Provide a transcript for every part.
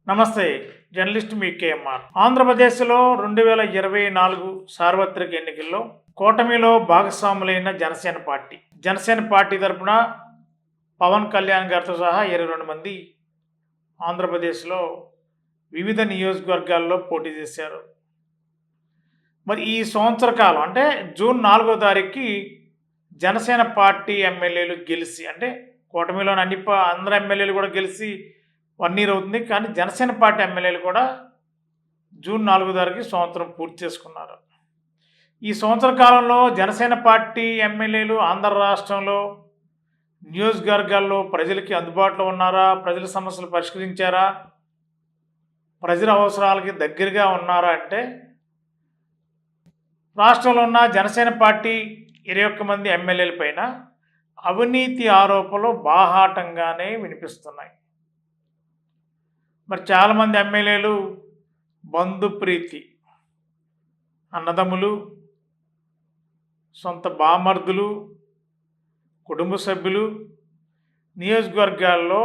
నమస్తే. జర్నలిస్ట్ మీ కేఎంఆర్. ఆంధ్రప్రదేశ్‌లో 2024 సార్వత్రిక ఎన్నికల్లో కూటమిలో భాగస్వాములైన జనసేన పార్టీ తరపున పవన్ కళ్యాణ్ గారితో సహా 22 మంది ఆంధ్రప్రదేశ్‌లో వివిధ నియోజకవర్గాల్లో పోటీ చేశారు. మరి ఈ సంవత్సర కాలం అంటే జూన్ 4వ తారీఖుకి జనసేన పార్టీ ఎమ్మెల్యేలు గెలిచి, అంటే కూటమిలోని అందరు ఎమ్మెల్యేలు కూడా గెలిచి 1 ఇయర్ అవుతుంది. కానీ జనసేన పార్టీ ఎమ్మెల్యేలు కూడా జూన్ 4వ తారీఖుకి సంవత్సరం పూర్తి చేసుకున్నారు. ఈ సంవత్సర కాలంలో జనసేన పార్టీ ఎమ్మెల్యేలు ఆంధ్ర రాష్ట్రంలో నియోజకవర్గాల్లో ప్రజలకి అందుబాటులో ఉన్నారా? ప్రజల సమస్యలు పరిష్కరించారా? ప్రజల అవసరాలకి దగ్గరగా ఉన్నారా అంటే, రాష్ట్రంలో ఉన్న జనసేన పార్టీ 21 మంది ఎమ్మెల్యేల పైన అవినీతి ఆరోపణలు బాహాటంగానే వినిపిస్తున్నాయి. మరి చాలామంది ఎమ్మెల్యేలు బంధుప్రీతి, అన్నదమ్ములు, సొంత బామర్దులు, కుటుంబ సభ్యులు నియోజకవర్గాల్లో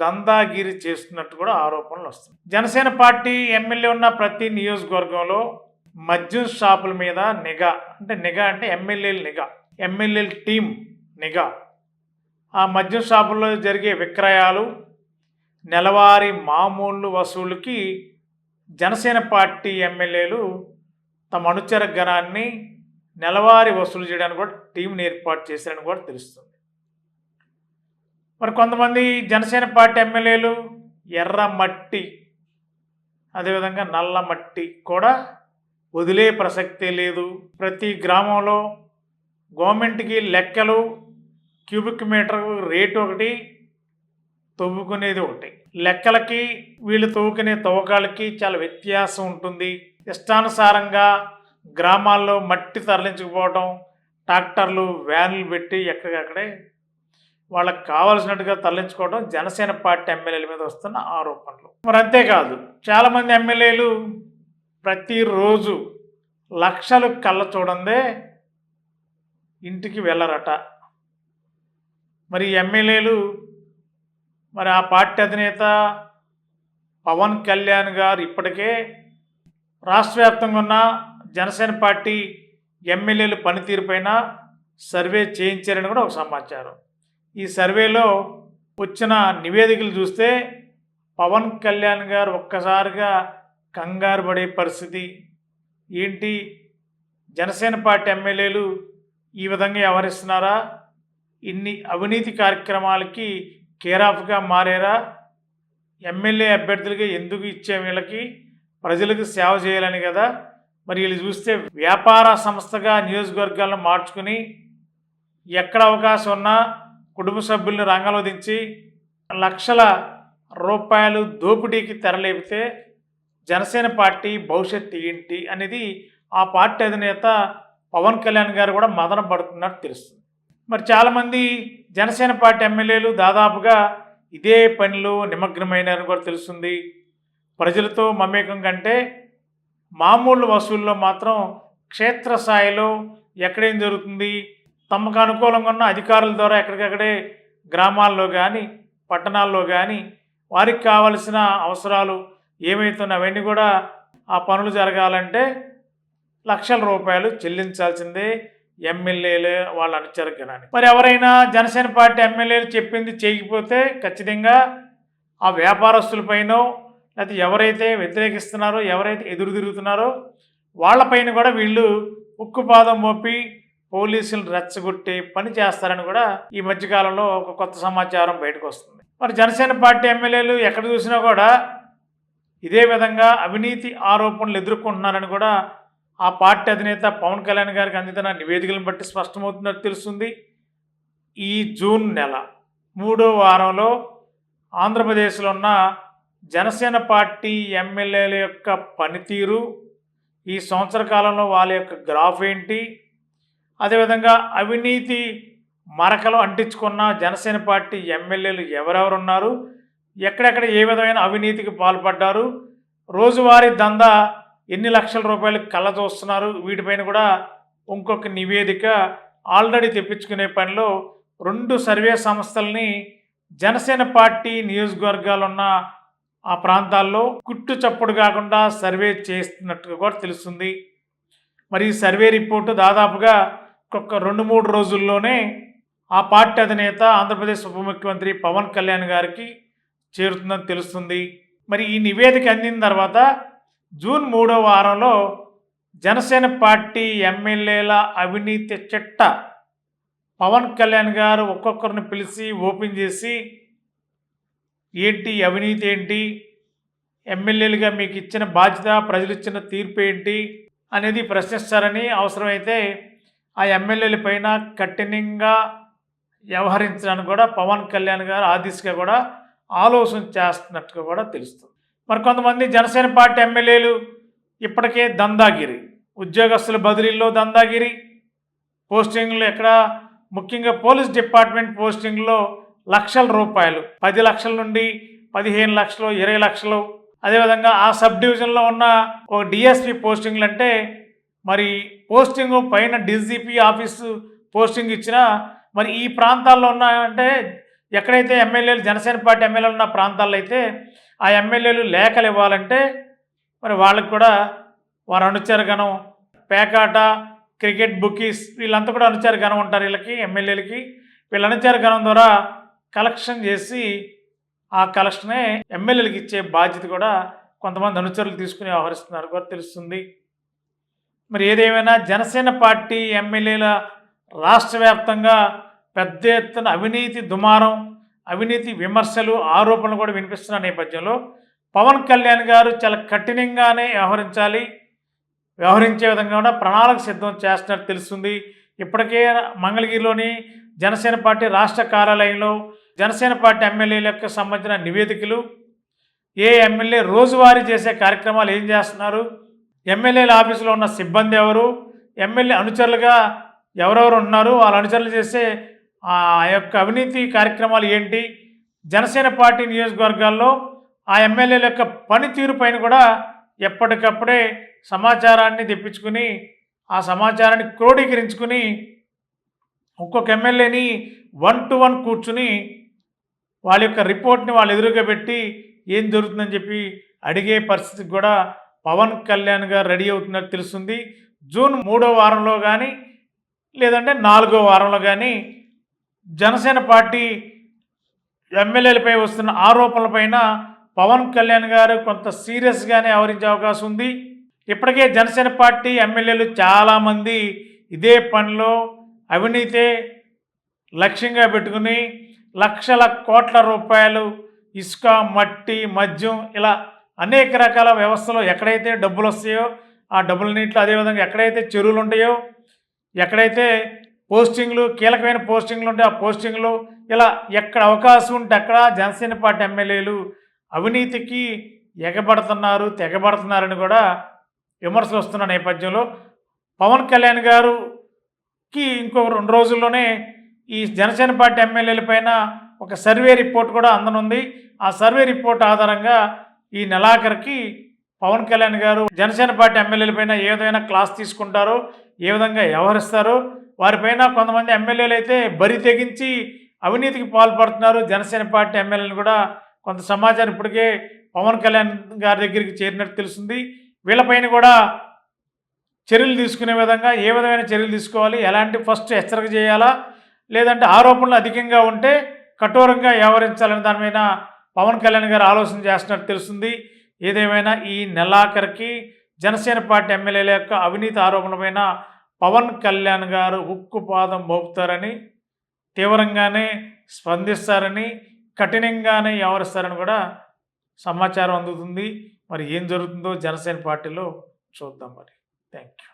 దందాగిరి చేస్తున్నట్టు కూడా ఆరోపణలు వస్తున్నాయి. జనసేన పార్టీ ఎమ్మెల్యే ఉన్న ప్రతి నియోజకవర్గంలో మద్యం షాపుల మీద నిఘా అంటే ఎమ్మెల్యేల టీం నిఘా. ఆ మద్యం షాపుల్లో జరిగే విక్రయాలు, నెలవారీ మామూలు వసూలుకి జనసేన పార్టీ ఎమ్మెల్యేలు తమ అనుచర గణాన్ని నెలవారీ వసూలు చేయడానికి కూడా టీంని ఏర్పాటు చేశారని కూడా తెలుస్తుంది. మరి కొంతమంది జనసేన పార్టీ ఎమ్మెల్యేలు ఎర్ర మట్టి, అదేవిధంగా నల్ల మట్టి కూడా వదిలే ప్రసక్తే లేదు. ప్రతి గ్రామంలో గవర్నమెంట్కి లెక్కలు, క్యూబిక్ మీటర్ రేటు ఒకటి, తవ్వుకునేది ఒకటి. లెక్కలకి వీళ్ళు తవ్వుకునే తవ్వకాలకి చాలా వ్యత్యాసం ఉంటుంది. ఇష్టానుసారంగా గ్రామాల్లో మట్టి తరలించకపోవడం, ట్రాక్టర్లు, వ్యాన్లు పెట్టి ఎక్కడికక్కడే వాళ్ళకి కావాల్సినట్టుగా తరలించుకోవడం జనసేన పార్టీ ఎమ్మెల్యేల మీద వస్తున్న ఆరోపణలు. మరి అంతేకాదు, చాలామంది ఎమ్మెల్యేలు ప్రతిరోజు లక్షలు కళ్ళ చూడందే ఇంటికి వెళ్ళరట. మరి ఎమ్మెల్యేలు, మరి ఆ పార్టీ అధినేత పవన్ కళ్యాణ్ గారు ఇప్పటికే రాష్ట్ర వ్యాప్తంగా ఉన్న జనసేన పార్టీ ఎమ్మెల్యేలు పనితీరుపైన సర్వే చేయించారని కూడా ఒక సమాచారం. ఈ సర్వేలో వచ్చిన నివేదికలు చూస్తే పవన్ కళ్యాణ్ గారు ఒక్కసారిగా కంగారు పడే పరిస్థితి. ఏంటి, జనసేన పార్టీ ఎమ్మెల్యేలు ఈ విధంగా వ్యవహరిస్తున్నారా? ఇన్ని అవినీతి కార్యక్రమాలకి కేరాఫ్గా మారేరా? ఎమ్మెల్యే అభ్యర్థులకి ఎందుకు ఇచ్చే వీళ్ళకి ప్రజలకు సేవ చేయాలని కదా. మరి వీళ్ళు చూస్తే వ్యాపార సంస్థగా నియోజకవర్గాలను మార్చుకుని ఎక్కడ అవకాశం ఉన్నా కుటుంబ సభ్యుల్ని రంగంలో దించి లక్షల రూపాయలు దోపిడీకి తెరలేపితే జనసేన పార్టీ భవిష్యత్తు ఏంటి అనేది ఆ పార్టీ అధినేత పవన్ కళ్యాణ్ గారు కూడా మదన పడుతున్నట్టు తెలుస్తుంది. మరి చాలామంది జనసేన పార్టీ ఎమ్మెల్యేలు దాదాపుగా ఇదే పనిలో నిమగ్నమైనారని కూడా తెలుస్తుంది. ప్రజలతో మమేకం కంటే మామూలు వసూల్లో మాత్రం క్షేత్రస్థాయిలో ఎక్కడేం జరుగుతుంది, తమకు అనుకూలంగా ఉన్న అధికారుల ద్వారా ఎక్కడికక్కడే గ్రామాల్లో కానీ పట్టణాల్లో కానీ వారికి కావలసిన అవసరాలు ఏమవుతున్నాయి అవన్నీ కూడా ఆ పనులు జరగాలంటే లక్షల రూపాయలు చెల్లించాల్సిందే ఎమ్మెల్యేలే వాళ్ళ అనుచర గణానికి. మరి ఎవరైనా జనసేన పార్టీ ఎమ్మెల్యేలు చెప్పింది చేయకపోతే ఖచ్చితంగా ఆ వ్యాపారస్తులపైనో, లేకపోతే ఎవరైతే వ్యతిరేకిస్తున్నారో, ఎవరైతే ఎదురు తిరుగుతున్నారో వాళ్ళపైన కూడా వీళ్ళు ఉక్కుపాదం మోపి పోలీసులు రెచ్చగొట్టే పని చేస్తారని కూడా ఈ మధ్యకాలంలో ఒక కొత్త సమాచారం బయటకు వస్తుంది. మరి జనసేన పార్టీ ఎమ్మెల్యేలు ఎక్కడ చూసినా కూడా ఇదే విధంగా అవినీతి ఆరోపణలు ఎదుర్కొంటున్నారని కూడా ఆ పార్టీ అధినేత పవన్ కళ్యాణ్ గారికి అందుతున్న నివేదికలను బట్టి స్పష్టమవుతున్నట్టు తెలుస్తుంది. ఈ జూన్ నెల 3వ వారంలో ఆంధ్రప్రదేశ్లో ఉన్న జనసేన పార్టీ ఎమ్మెల్యేల యొక్క పనితీరు, ఈ సంవత్సర కాలంలో వాళ్ళ యొక్క గ్రాఫ్ ఏంటి, అదేవిధంగా అవినీతి మరకలు అంటించుకున్న జనసేన పార్టీ ఎమ్మెల్యేలు ఎవరెవరు ఉన్నారు, ఎక్కడెక్కడ ఏ విధమైన అవినీతికి పాల్పడ్డారు, రోజువారీ దందా ఎన్ని లక్షల రూపాయలు కళ్ళ చూస్తున్నారు, వీటిపైన కూడా ఇంకొక నివేదిక ఆల్రెడీ తెప్పించుకునే పనిలో 2 సర్వే సంస్థల్ని జనసేన పార్టీ నియోజకవర్గాలు ఉన్న ఆ ప్రాంతాల్లో కుట్టు చప్పుడు కాకుండా సర్వే చేస్తున్నట్టుగా కూడా తెలుస్తుంది. మరి ఈ సర్వే రిపోర్టు దాదాపుగా ఒక 2-3 రోజుల్లోనే ఆ పార్టీ అధినేత ఆంధ్రప్రదేశ్ ఉప ముఖ్యమంత్రి పవన్ కళ్యాణ్ గారికి చేరుతుందని తెలుస్తుంది. మరి ఈ నివేదిక అందిన తర్వాత జూన్ 3వ వారంలో జనసేన పార్టీ ఎమ్మెల్యేల అవినీతి చిట్ట పవన్ కళ్యాణ్ గారు ఒక్కొక్కరిని పిలిచి ఓపెన్ చేసి ఏంటి అవినీతి ఏంటి, ఎమ్మెల్యేలుగా మీకు ఇచ్చిన బాధ్యత, ప్రజలు ఇచ్చిన తీర్పు ఏంటి అనేది ప్రశ్నిస్తారని, అవసరమైతే ఆ ఎమ్మెల్యేల పైన కఠినంగా వ్యవహరించడానికి కూడా పవన్ కళ్యాణ్ గారు ఆ దిశగా కూడా ఆలోచన చేస్తున్నట్టుగా కూడా తెలుస్తుంది. మరి కొంతమంది జనసేన పార్టీ ఎమ్మెల్యేలు ఇప్పటికే దందాగిరి, ఉద్యోగస్తుల బదిలీల్లో దందాగిరి, పోస్టింగ్లు ఎక్కడ ముఖ్యంగా పోలీస్ డిపార్ట్మెంట్ పోస్టింగ్లో లక్షల రూపాయలు, 10 లక్షల నుండి 15 లక్షలు, 20 లక్షలు. అదేవిధంగా ఆ సబ్ డివిజన్లో ఉన్న ఒక డిఎస్పి పోస్టింగ్లు అంటే మరి పోస్టింగ్ పైన డీజీపీ ఆఫీసు పోస్టింగ్ ఇచ్చినా మరి ఈ ప్రాంతాల్లో ఉన్నాయంటే ఎక్కడైతే ఎమ్మెల్యేలు జనసేన పార్టీ ఎమ్మెల్యేలు ఉన్న ప్రాంతాల్లో అయితే ఆ ఎమ్మెల్యేలు లేఖలు ఇవ్వాలంటే మరి వాళ్ళకి కూడా వారు అనుచర గణం, పేకాట, క్రికెట్ బుకీస్ వీళ్ళంతా కూడా అనుచర గణం ఉంటారు. వీళ్ళకి ఎమ్మెల్యేలకి వీళ్ళ అనుచర గణం ద్వారా కలెక్షన్ చేసి ఆ కలెక్షనే ఎమ్మెల్యేలకు ఇచ్చే బాధ్యత కూడా కొంతమంది అనుచరులు తీసుకుని వ్యవహరిస్తున్నారు కూడా తెలుస్తుంది. మరి ఏదేమైనా జనసేన పార్టీ ఎమ్మెల్యేల రాష్ట్ర వ్యాప్తంగా పెద్ద ఎత్తున అవినీతి దుమారం, అవినీతి విమర్శలు, ఆరోపణలు కూడా వినిపిస్తున్న నేపథ్యంలో పవన్ కళ్యాణ్ గారు చాలా కఠినంగానే వ్యవహరించే విధంగా కూడా ప్రణాళిక సిద్ధం చేస్తున్నట్టు తెలుస్తుంది. ఇప్పటికే మంగళగిరిలోని జనసేన పార్టీ రాష్ట్ర కార్యాలయంలో జనసేన పార్టీ ఎమ్మెల్యేలకు సంబంధించిన నివేదికలు, ఏ ఎమ్మెల్యే రోజువారీ చేసే కార్యక్రమాలు ఏం చేస్తున్నారు, ఎమ్మెల్యేల ఆఫీసులో ఉన్న సిబ్బంది ఎవరు, ఎమ్మెల్యే అనుచరులుగా ఎవరెవరు ఉన్నారు, వాళ్ళ అనుచరులు చేసే ఆ యొక్క అవినీతి కార్యక్రమాలు ఏంటి, జనసేన పార్టీ నియోజకవర్గాల్లో ఆ ఎమ్మెల్యేల యొక్క పనితీరు పైన కూడా ఎప్పటికప్పుడే సమాచారాన్ని తెప్పించుకుని ఆ సమాచారాన్ని క్రోడీకరించుకుని ఒక్కొక్క ఎమ్మెల్యేని 1-to-1 కూర్చుని వాళ్ళ యొక్క రిపోర్ట్ని వాళ్ళు ఎదురుగా పెట్టి ఏం జరుగుతుందని చెప్పి అడిగే పరిస్థితికి కూడా పవన్ కళ్యాణ్ గారు రెడీ అవుతున్నట్టు తెలుస్తుంది. జూన్ 3వ వారంలో కానీ లేదంటే 4వ వారంలో కానీ జనసేన పార్టీ ఎమ్మెల్యేలపై వస్తున్న ఆరోపణలపైన పవన్ కళ్యాణ్ గారు కొంత సీరియస్గానే వ్యవహరించే అవకాశం ఉంది. ఇప్పటికే జనసేన పార్టీ ఎమ్మెల్యేలు చాలామంది ఇదే పనిలో అవినీతే లక్ష్యంగా పెట్టుకుని లక్షల కోట్ల రూపాయలు ఇసుక, మట్టి, మద్యం ఇలా అనేక రకాల వ్యవస్థలో ఎక్కడైతే డబ్బులు వస్తాయో ఆ డబ్బులన్నింటిలో, అదేవిధంగా ఎక్కడైతే చెరువులు ఉంటాయో, ఎక్కడైతే పోస్టింగ్లు కీలకమైన పోస్టింగ్లు ఉంటాయో ఆ పోస్టింగ్లు ఇలా ఎక్కడ అవకాశం ఉంటే అక్కడ జనసేన పార్టీ ఎమ్మెల్యేలు అవినీతికి తెగబడుతున్నారని కూడా విమర్శలు వస్తున్న నేపథ్యంలో పవన్ కళ్యాణ్ గారుకి ఇంకో 2 రోజుల్లోనే ఈ జనసేన పార్టీ ఎమ్మెల్యేల పైన ఒక సర్వే రిపోర్ట్ కూడా అందనుంది. ఆ సర్వే రిపోర్ట్ ఆధారంగా ఈ నెలాఖరికి పవన్ కళ్యాణ్ గారు జనసేన పార్టీ ఎమ్మెల్యేల పైన ఏ విధమైన క్లాస్ తీసుకుంటారో, ఏ విధంగా వ్యవహరిస్తారో, వారిపైన కొంతమంది ఎమ్మెల్యేలు అయితే బరి తెగించి అవినీతికి పాల్పడుతున్నారు. జనసేన పార్టీ ఎమ్మెల్యేలు కూడా కొంత సమాచారం ఇప్పటికే పవన్ కళ్యాణ్ గారి దగ్గరికి చేరినట్టు తెలుస్తుంది. వీళ్ళపైన కూడా చర్యలు తీసుకునే విధంగా ఏ విధమైన చర్యలు తీసుకోవాలి, ఎలాంటి ఫస్ట్ హెచ్చరిక చేయాలా, లేదంటే ఆరోపణలు అధికంగా ఉంటే కఠోరంగా వ్యవహరించాలని దాని మీద పవన్ కళ్యాణ్ గారు ఆలోచన చేస్తున్నట్టు తెలుస్తుంది. ఏదేమైనా ఈ నెలాఖరికి జనసేన పార్టీ ఎమ్మెల్యేల యొక్క అవినీతి ఆరోపణలపైన పవన్ కళ్యాణ్ గారు ఉక్కుపాదం మోపుతారని, తీవ్రంగానే స్పందిస్తారని, కఠినంగానే వ్యవహరిస్తారని కూడా సమాచారం అందుతుంది. మరి ఏం జరుగుతుందో జనసేన పార్టీలో చూద్దాం. మరి థ్యాంక్ యూ.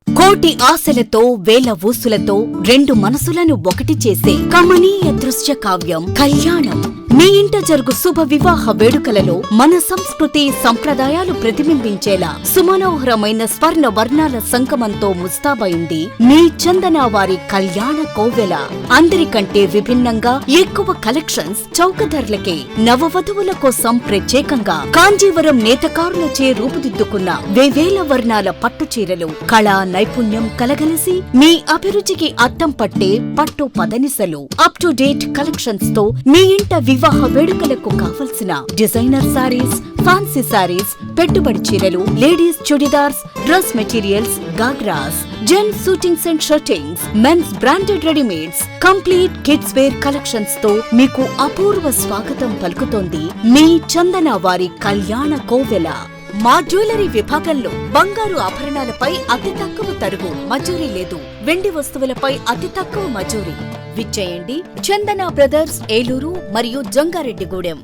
కోటి ఆశలతో వేల ఊసులతో 2 మనసులను ఒకటి చేసే కమనీయ దృశ్య కావ్యం కళ్యాణం. మీ ఇంట జరుగు శుభ వివాహ వేడుకలలో మన సంస్కృతి సంప్రదాయాలు ప్రతిబింబించేలా సుమనోహరమైన స్వర్ణ వర్ణాల సంగమంతో ముస్తాబైంది మీ చందన వారి కళ్యాణ కోవెల. అందరికంటే విభిన్నంగా ఎక్కువ కలెక్షన్స్ చౌక ధరలకే నవవధువుల కోసం ప్రత్యేకంగా కాంజీవరం నేతకారులచే రూపుదిద్దుకున్న వేవేల వర్ణాల పట్టు చీరలు, కళా నైపుణ్యం నైపుణ్యం కలగలిసి మీ అభిరుచికి అద్దం పట్టే పట్టు పదనిసలు అప్ టు డేట్ కలెక్షన్స్ తో మీ ఇంట వివాహ వేడుకలకు కావలసిన డిజైనర్ సారీస్, ఫ్యాన్సీ సారీస్, పెట్టుబడి చీరలు, ladies churidars, dress materials, ghagras, gents suitings and shirtings, men's branded readymades, complete kids wear collections తో మీకు అపూర్వ స్వాగతం పలుకుతోంది మీ చందన వారి కళ్యాణ కోవెల. మా జ్యువెలరీ విభాగంలో బంగారు ఆభరణాలపై అతి తక్కువ తరుగు, మజూరీ లేదు. వెండి వస్తువులపై అతి తక్కువ మజూరీ. విచ్చేయండి చందన బ్రదర్స్, ఏలూరు మరియు జంగారెడ్డిగూడెం.